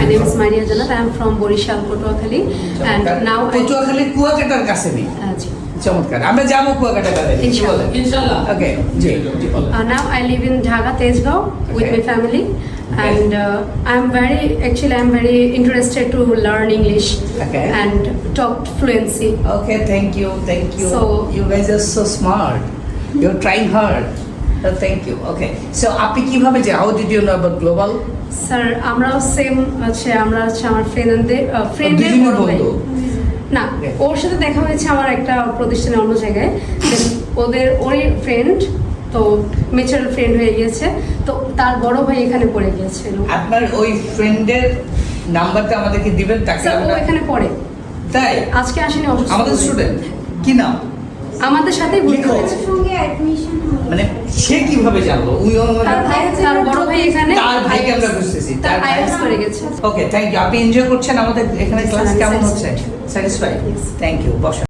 My name is Maria Janat. I am from Borishal, Kotuakhali, and now Patuakhali কুয়াকাটার কাছে নেই। জি। চমৎকার, আমরা যাবো কুয়াকাটা কাছে। ইনশাআল্লাহ। ওকে, জি বলেন। Now I live in Dhaka, Tezgaon, with my family, and I'm very interested to learn English and talk fluency. Okay, thank you. So- You guys are so smart. You're trying hard. Thank you. Okay, so আপনি কিভাবে যে how did you know about global? Sir আমরাও same আমরা আমার ফ্রেন্ডদের দুজনের বন্ধু? না, ওর সাথে দেখা হয়েছে আমার একটা প্রতিষ্ঠানে অন্য জায়গায়। ওরই ফ্রেন্ড, তো মিউচুয়াল ফ্রেন্ড হয়ে গিয়েছে, তো তার বড় ভাই এখানে পড়ে গিয়েছিল। আপনার ওই ফ্রেন্ডের নাম্বারটা আমাদেরকে দিবেন, তাকে স্যার ও আমরা এখানে পড়ে, তাই আজকে আসেনি অবশ্য। আমাদের স্টুডেন্ট কি নাম? আমাদের সাথেই ভর্তি লিখো। হয়েছে। মানে সে কিভাবে জানলো? তার বড় ভাই এখানে, তার ভাইকে আমরা বুঝতেছি। তার আইএলটিএস করে গেছে। Okay, thank you. আপনি এনজয় করছেন আমাদের এখানে ক্লাস? কেমন হচ্ছে? Satisfied. Satisfied? Yes. Thank you. বসো।